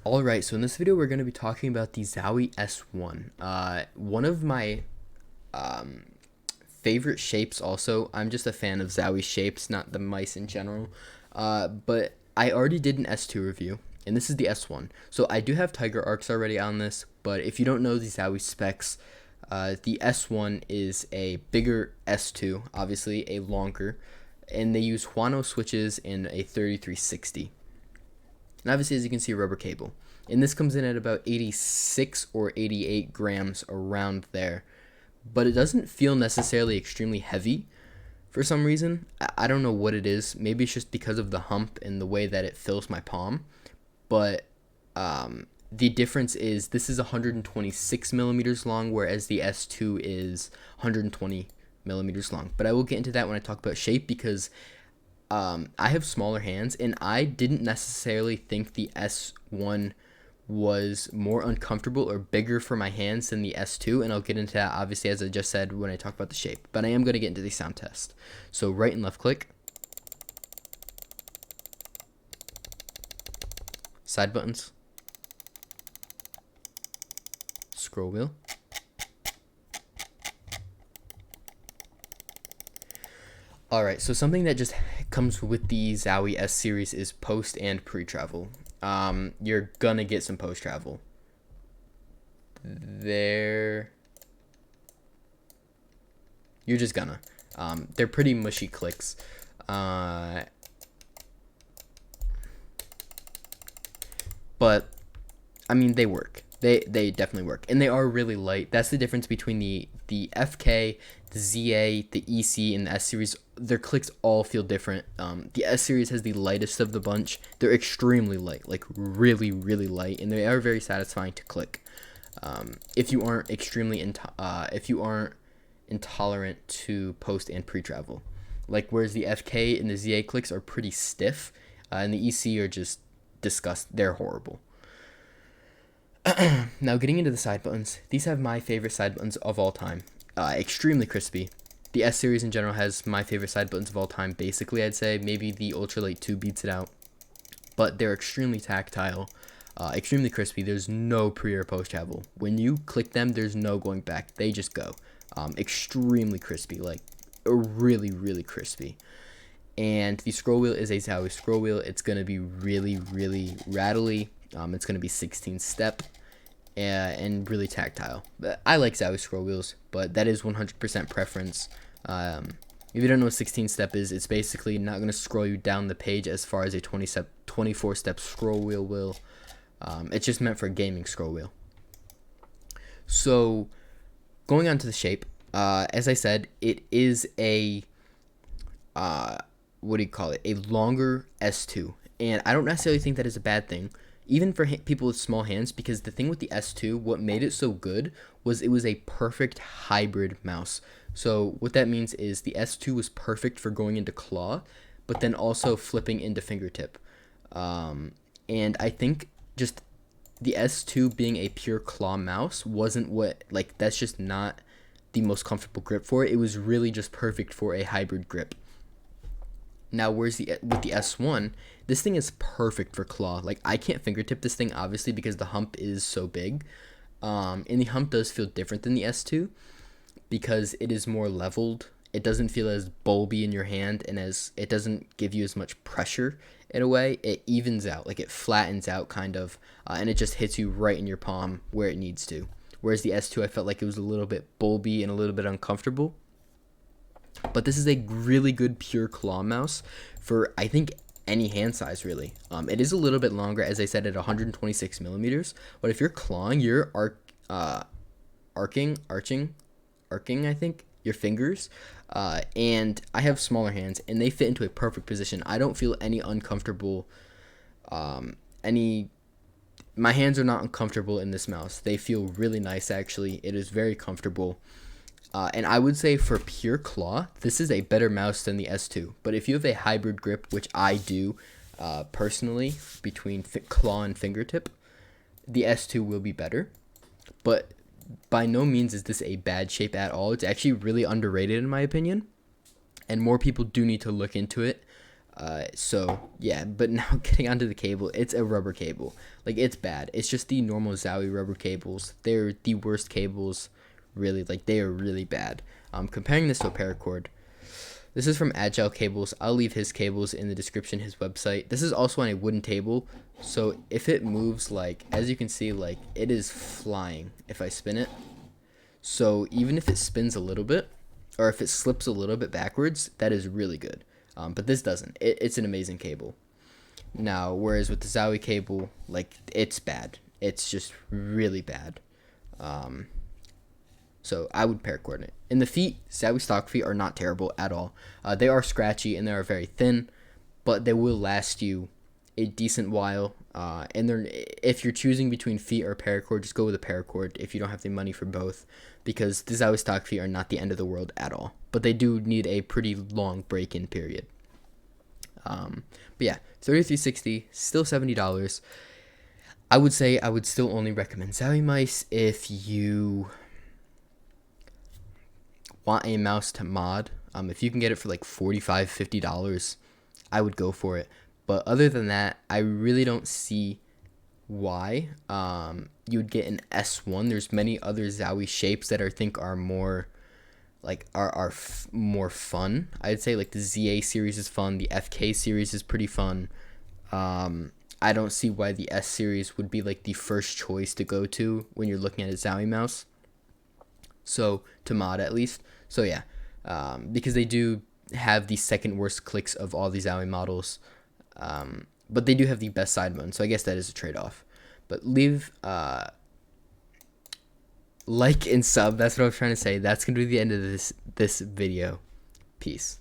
Alright, so in this video we're going to be talking about the Zowie S1. One of my um, favorite shapes also. I'm just a fan of Zowie shapes, not the mice in general. But I already did an S2 review, and this is the S1. So I do have Tiger Arcs already on this, but if you don't know the Zowie specs, the S1 is a bigger S2, obviously a longer, and they use Huano switches and a 3360. And obviously, as you can see, a rubber cable. And this comes in at about 86 or 88 grams, around there. But it doesn't feel necessarily extremely heavy for some reason. I don't know what it is. Maybe it's just because of the hump and the way that it fills my palm. But the difference is this is 126 millimeters long, whereas the S2 is 120 millimeters long. But I will get into that when I talk about shape, because I have smaller hands, and I didn't necessarily think the S1 was more uncomfortable or bigger for my hands than the S2, and I'll get into that, obviously, as I just said, when I talk about the shape. But I am going to get into the sound test. So right and left click, side buttons, scroll wheel. Alright, so something that just comes with the Zowie S series is post and pre-travel. You're gonna get some post-travel. You're just gonna. They're pretty mushy clicks. But, I mean, they work. They definitely work, and they are really light. That's the difference between the FK, the ZA, the EC, and the S series. Their clicks all feel different. The S series has the lightest of the bunch. They're extremely light, like really, really light, and they are very satisfying to click. If you aren't intolerant to post and pre-travel, whereas the FK and the ZA clicks are pretty stiff, and the EC are just they're horrible. Now, getting into the side buttons, these have my favorite side buttons of all time. Extremely crispy. The S series in general has my favorite side buttons of all time, basically. I'd say maybe the Ultralight 2 beats it out, but they're extremely tactile, extremely crispy. There's no pre or post travel. When you click them, there's no going back. They just go. Extremely crispy, like really, really crispy. And the scroll wheel is a Zowie scroll wheel. It's going to be really, really rattly. It's going to be 16 step and really tactile. But I like Zowie scroll wheels, but that is 100% preference. If you don't know what 16 step is, it's basically not going to scroll you down the page as far as a 24 step scroll wheel will. It's just meant for a gaming scroll wheel. So going on to the shape, as I said, it is a what do you call it? A longer S2, and I don't necessarily think that is a bad thing, even for people with small hands, because the thing with the S2, what made it so good was it was a perfect hybrid mouse. So what that means is the S2 was perfect for going into claw, but then also flipping into fingertip. And I think just the S2 being a pure claw mouse wasn't that's just not the most comfortable grip for it. It was really just perfect for a hybrid grip. Now, with the S1, this thing is perfect for claw. I can't fingertip this thing, obviously, because the hump is so big. And the hump does feel different than the S2 because it is more leveled. It doesn't feel as bulby in your hand, and it doesn't give you as much pressure in a way. It evens out, it flattens out kind of, and it just hits you right in your palm where it needs to. Whereas the S2, I felt like it was a little bit bulby and a little bit uncomfortable. But this is a really good pure claw mouse for, I think, any hand size, really. It is a little bit longer, as I said, at 126 millimeters. But if you're clawing, you're arcing, I think, your fingers. And I have smaller hands, and they fit into a perfect position. I don't feel any uncomfortable. My hands are not uncomfortable in this mouse. They feel really nice, actually. It is very comfortable. And I would say for pure claw, this is a better mouse than the S2. But if you have a hybrid grip, which I do personally, between claw and fingertip, the S2 will be better. But by no means is this a bad shape at all. It's actually really underrated in my opinion. And more people do need to look into it. So yeah, but now getting onto the cable, it's a rubber cable. Like, it's bad. It's just the normal Zowie rubber cables. They're the worst cables, really. Like, they are really bad. Comparing this to a paracord, this is from Agile Cables. I'll leave his cables in the description, his website. This is also on a wooden table, so if it moves, like, as you can see, like, it is flying if I spin it. So even if it spins a little bit, or if it slips a little bit backwards, that is really good. But this doesn't. It's an amazing cable. Now, whereas with the Zowie cable, like, it's bad. It's just really bad. So I would paracord it. In the feet, Zowie stock feet are not terrible at all. They are scratchy and they are very thin, but they will last you a decent while. And they're, if you're choosing between feet or paracord, just go with a paracord if you don't have the money for both, because the Zowie stock feet are not the end of the world at all. But they do need a pretty long break-in period. But yeah, 3360, still $70. I would say I would still only recommend Zowie mice if you want a mouse to mod. If you can get it for like $45, $50, I would go for it. But other than that, I really don't see why you would get an S1. There's many other Zowie shapes that I think are more like more fun. I'd say like the ZA series is fun. The FK series is pretty fun. I don't see why the S series would be like the first choice to go to when you're looking at a Zowie mouse. So to mod at least. So yeah, because they do have the second worst clicks of all these Zowie models, but they do have the best side button. So I guess that is a trade-off. But leave like and sub. That's what I was trying to say. That's gonna be the end of this video. Peace.